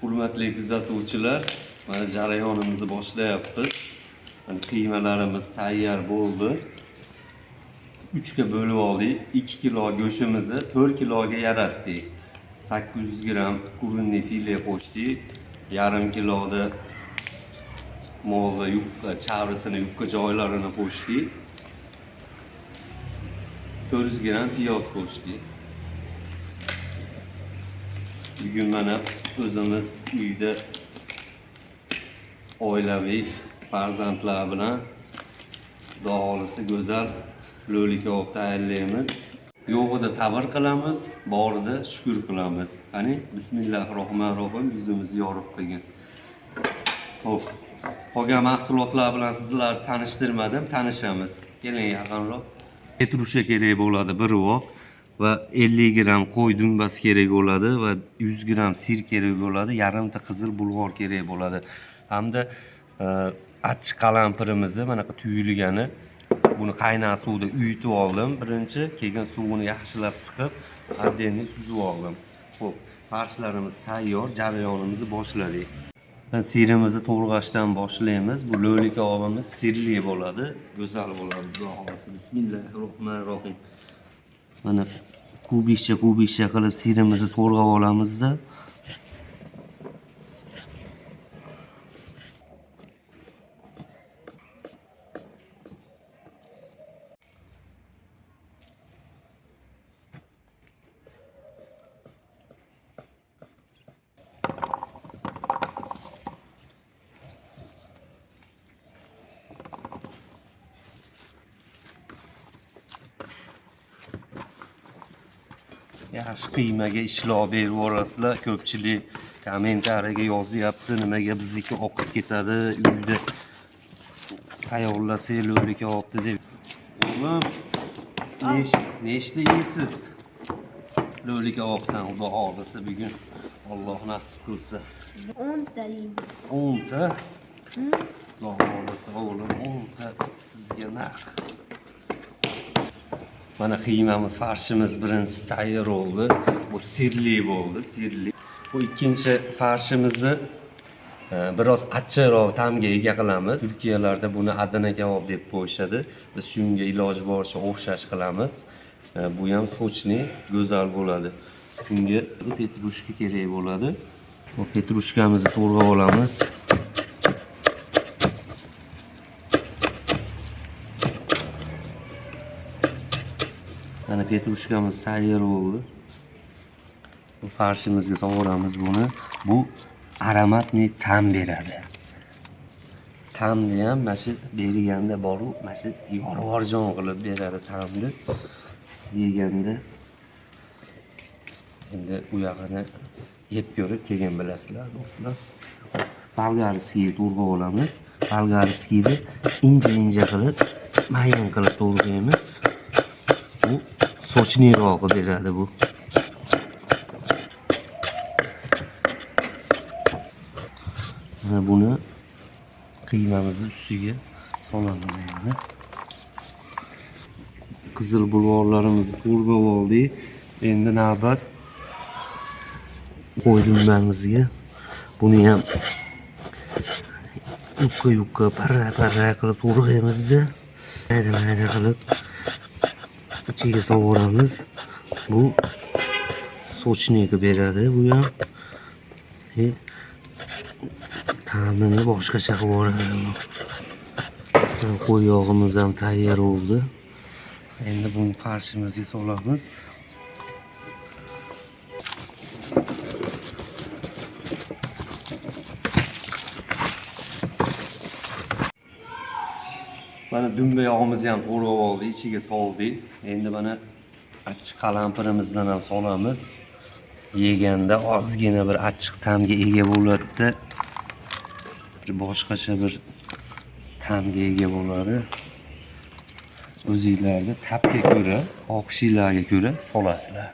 Hurmatli kuzatuvchilar, mana jarayonimizni boshlayapmiz. Qiymalarimiz tayyor bo'ldi. 3 ga bo'lib oldik. 2 kilo go'shtimizni 4 kiloga yaratdik. 800 gram kurinli file qo'shdik. Yarim kiloda molda yupqa, chavrisini, yupqa joylarini qo'shdik. 400 gram piyoz qo'shdik. Bugun mana o'zimiz uyda oilaviy farzandlar bilan xudo xolisi go'zal lo'li kabob tayyorlaymiz. Yo'g'ida sabr qilamiz, borida shukr qilamiz. Qani bismillahirrohmanirrohim, yuzimizni yorib qo'ygan. Xo'p, qolgan mahsulotlar bilan sizlarni tanishtirmadim, tanishamiz. Keling yaqinroq. Petrusha kerak bo'ladi bir voq va 50 gram qo'y dumbasi kerak bo'ladi va 100 gram sir kerak bo'ladi, yarimta qizil bulg'or kerak bo'ladi. Hamda achchiq qalampirimizni mana bu tuyulgani, buni qaynar suvda uyutib oldim birinchi, keyin suvini yaxshilab siqib, отдельно suzib oldim. Xo'p, farshlarimiz tayyor, jarayonimizni boshladik. Sirimizni to'g'rashdan boshlaymiz. Bu lo'li kabobimiz sirli bo'ladi, go'zal bo'ladi. Xudo xolisi. Bismillahirrohmanirrohim. Mana kubikcha qilib sirimizni to'g'rab olamizda. Yaxshi qiymaga ishlov berib yuborasizlar. Ko'pchilik kommentariyaga yozyapti, nimaga bizniki oqib ketadi, uyda tayyorlasak lo'li kabobni deb. O'g'lim, nechta yeysiz? Lo'li kabobdan xudo xolisi bugun Alloh nasib qilsa. 10 ta yeyman. 10 ta? Xudo xolisi o'g'lim, 10 ta sizga narx. Mana qiymamiz, farshimiz birinchisi tayyor bo'ldi. Bu sirli bo'ldi, sirli. Bu ikkinchi farshimizni biroz achchiqroq ta'mga ega qilamiz. Turkiyalarda buni Adana kabob deb qo'yishadi. Biz shunga iloji boricha o'xshash qilamiz. Bu ham sochli, go'zal bo'ladi. Shunga petrushka kerak bo'ladi. Bu petrushkamizni to'g'rab olamiz. Mana petrushkamiz tayyor bo'ldi. Bu farshimizga sovuramiz buni. Bu aromatli ta'm beradi. Ta'mni ham mana shu berganda bor-u, mana shu yorvorjon qilib beradi ta'mni. Yeganda endi u yog'ini yeb ko'rib keyin bilasizlar, do'stlar. Bolgarskiy to'g'rab olamiz. Bolgarskiyni inja qilib, mayin qilib to'g'raymiz. Bu sochliroq beradi bu. Mana buni qiymamizni ustiga solamiz endi. Qizil bulg'orlarimizni to'g'rab oldik. Endi navbat qo'y dumbamizga. Buni ham yupqa parra qilib to'g'raymiz-da. Mayda qilib ichiga sovuramiz. Bu sochniga beradi bu ham. Ta'mini boshqacha qilib yuboradi. Qo'y yog'imiz ham tayyor bo'ldi. Endi buni farshimizga solamiz. Mana dumba yog'imizni ham to'g'rab oldik, ichiga soldik. Endi mana achchiq qalampirimizdan ham solamiz. Yeganda ozgina bir achchiq ta'mga ega bo'ladi-da. Bir boshqacha bir ta'mga ega bo'ladi. O'zingizlarga tabga ko'ra, oqshinglarga ko'ra solasizlar.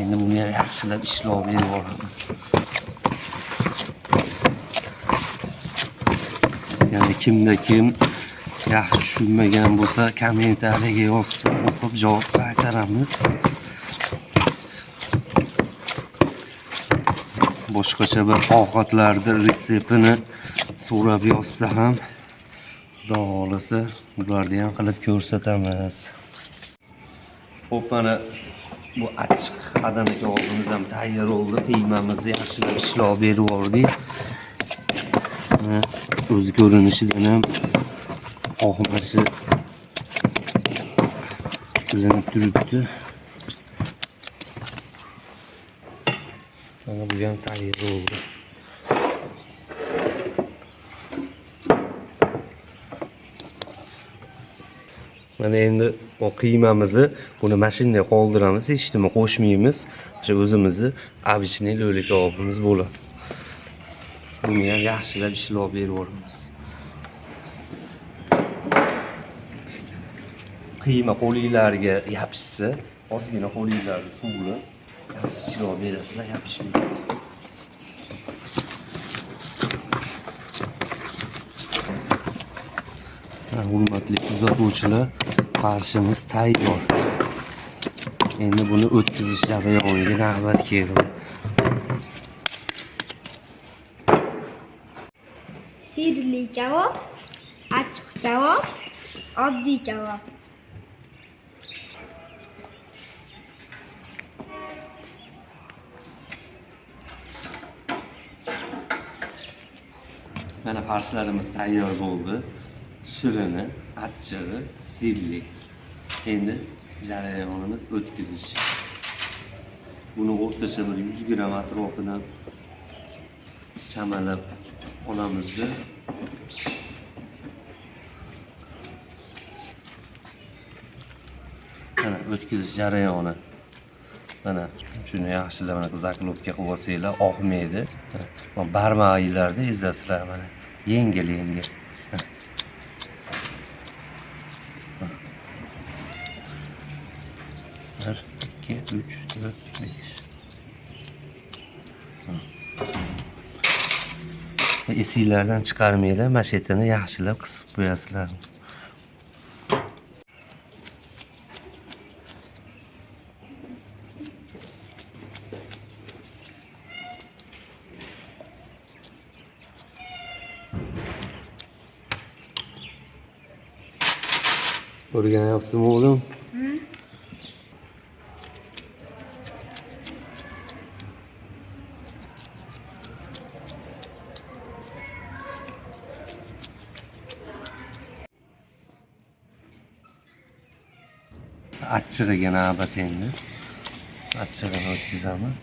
Endi buni ham yaxshilab ishlov berib olamiz. Ya'ni kimda kim yaxshi tushunmagan bo'lsa, kommentariyaga yozsa, o'qib javob qaytaramiz. boshqacha bir ovqatlarni retseptini so'rab yozsa ham, xudo xolasa ularni ham qilib ko'rsatamiz. Xo'p, mana bu achchiq Adana kebobimiz ham tayyor bo'ldi. Qiymamizni yaxshilab ishlab berib yubordik. O'z ko'rinishidan ham oxmashi bilinib turibdi. Mana bu ham tayyor bo'ldi. Mana endi o qiymamizni buni mashinada qoldiramiz, hech nima qo'shmaymiz. O'sha o'zimizni обычный lo'li kebobimiz bo'ladi. Buni ham yaxshilab ishlab berib yuboramiz. Qiyma qo'linglarga yopishsa, ozgina qo'linglarni suvli yaxshi ishlab berasizlar, yopishmaydi. Hurmatli kuzatuvchilar, farshimiz tayyor. Endi buni o'tkazish jarayoniga navbat keldi. Sirli kabob, achchiq kabob, oddiy kabob. Mana farshlarimiz tayyor bo'ldi. Shirini, achchig'i, sirli. Endi jarayonimiz o'tkazish. Buni o'rtacha bir 100 gram atrofidan chamalab olamizda. Mana o'tkazish jarayoni. Mana shuni yaxshilab mana zaklovka qilib olsanglar, oqmaydi. Mana barmog'inglarda ezasizlar mana. Yengil-yengil. 1, 2, 3, 4, 5. Esinglardan chiqarmanglar, mashetini yaxshilab qisib qo'yasizlar. O'rganyapsizmi o'g'lim? Achchig'iga navbat endi. Achchig'ini o'tkazamiz.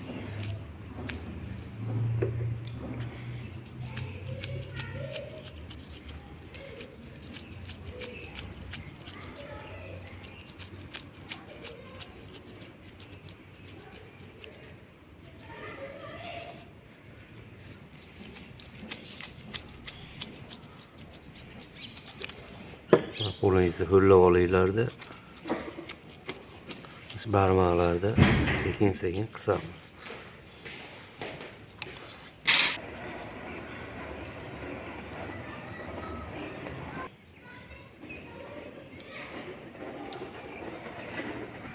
Qo'lingizni ho'llab olinglarda. Barmoqlarda sekin-sekin qisamiz.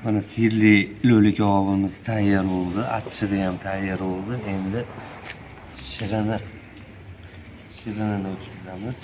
Mana sirli lo'li kebobimiz tayyor bo'ldi, achchig'i ham tayyor bo'ldi. Endi shirinini o'tkazamiz.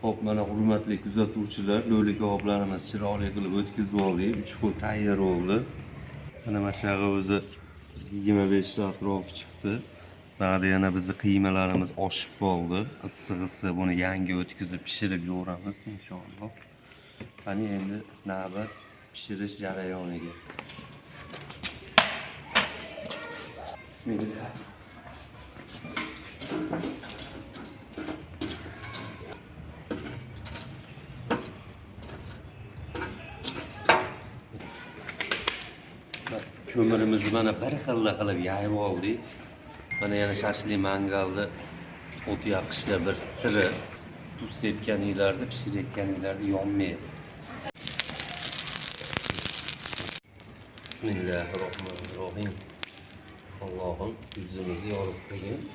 Xo'p, mana hurmatli kuzatuvchilar, lo'li keboblarimiz chiroyli qilib o'tkazib oldik. 3 xil tayyor bo'ldi. Mana mashag'i o'zi 25 ta atrofi chiqdi. Ba'da yana bizning qiymalarimiz oshib qoldi. Issig'isi buni yangi o'tkazib pishirib yo'ramiz inshaalloh. Qani endi navbat pishirish jarayoniga. Bismillah. Ko'mirimizni mana bir xilda qilib yayib oldik. Mana yana shashlik mangalda o't yoqishda bir siri, tuz sepganinglarda, pishirayotganinglarda yonmaydi. Bismillahirrohmanirrohim. Allohim yuzimizni yorib qo'ygin.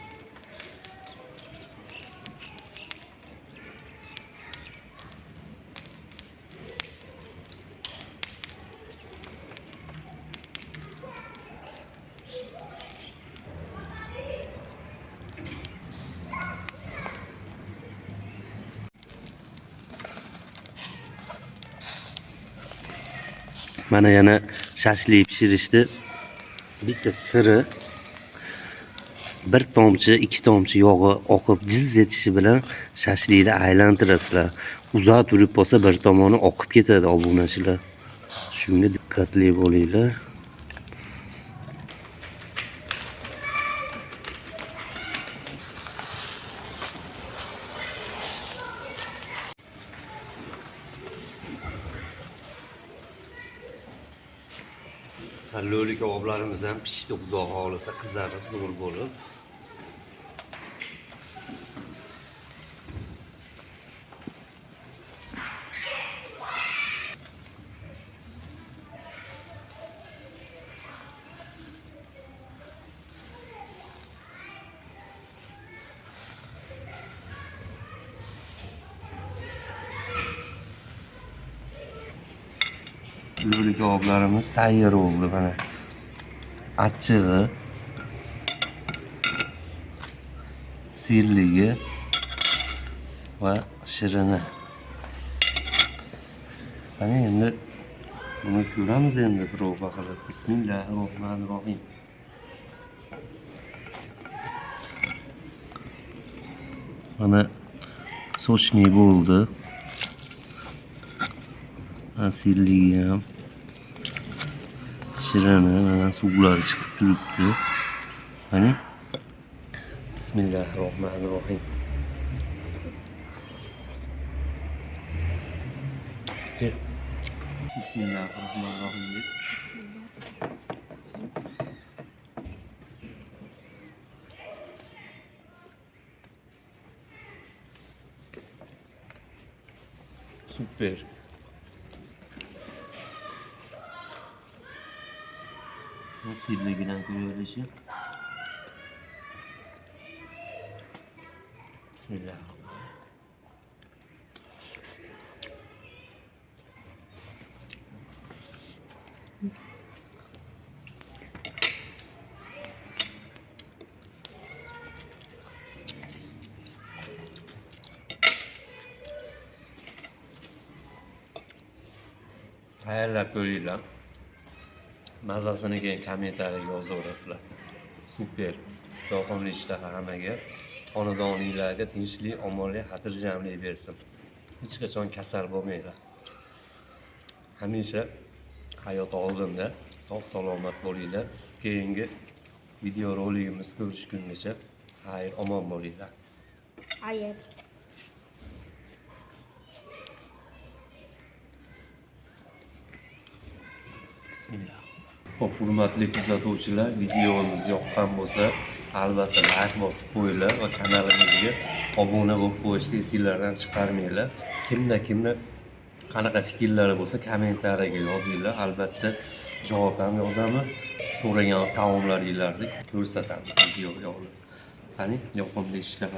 Mana yana shashlik pishirishdi. Bitta siri bir tomchi, ikki tomchi yog'i oqib jiz etishi bilan shashlikni aylantirasizlar. Uzoq turib bo'lsa bir tomoni oqib ketadi obunachilar. Shunga diqqatli bo'linglar. Lo'li keboblarimiz ham pishdi, xudo xohlasa qizarib, zo'r bo'lib. Lo'li keboblarimiz tayyor bo'ldi mana. Achchig'i, sirligi va shirini. Mana endi buni ko'ramiz endi prova qilib. Bismillahirrohmanirrohim. Mana sochni bo'ldi. Sirligi ham, shirini mana suvlari chiqib turibdi. Mana Bismillahirrohmanirrohim. Bismillahirrohmanirrohim. Süper. Sirligidan ko'rilishi. Bismillahirrohmanirrohim. Tayyorlab ko'ringlar. Mazasini keyin kommentariyga yozaverasizlar. Super. Yoqimli ishtaha hammaga. Xonadoninglarga tinchlik, omonlik, xotirjamlik bersin. Hech qachon kasal bo'lmanglar. Hamisha hayot oldinda. Sog' salomat bo'linglar. Keyingi video roligimiz ko'rishgungacha xayr, omon bo'linglar. Xayr. Bismillah. Xo'p, hurmatli kuzatuvchilar, videomiz yoqqan bo'lsa, albatta like bosib qo'yinglar va kanalimizga obuna bo'lib qo'yishni esinglardan chiqarmanglar. Kimda qanaqa fikrlari bo'lsa, kommentariyaga yozinglar. Albatta javob ham yozamiz. So'ragan taomlaringlarni ko'rsatamiz videoga olib. Qani, yoqimli ishlar.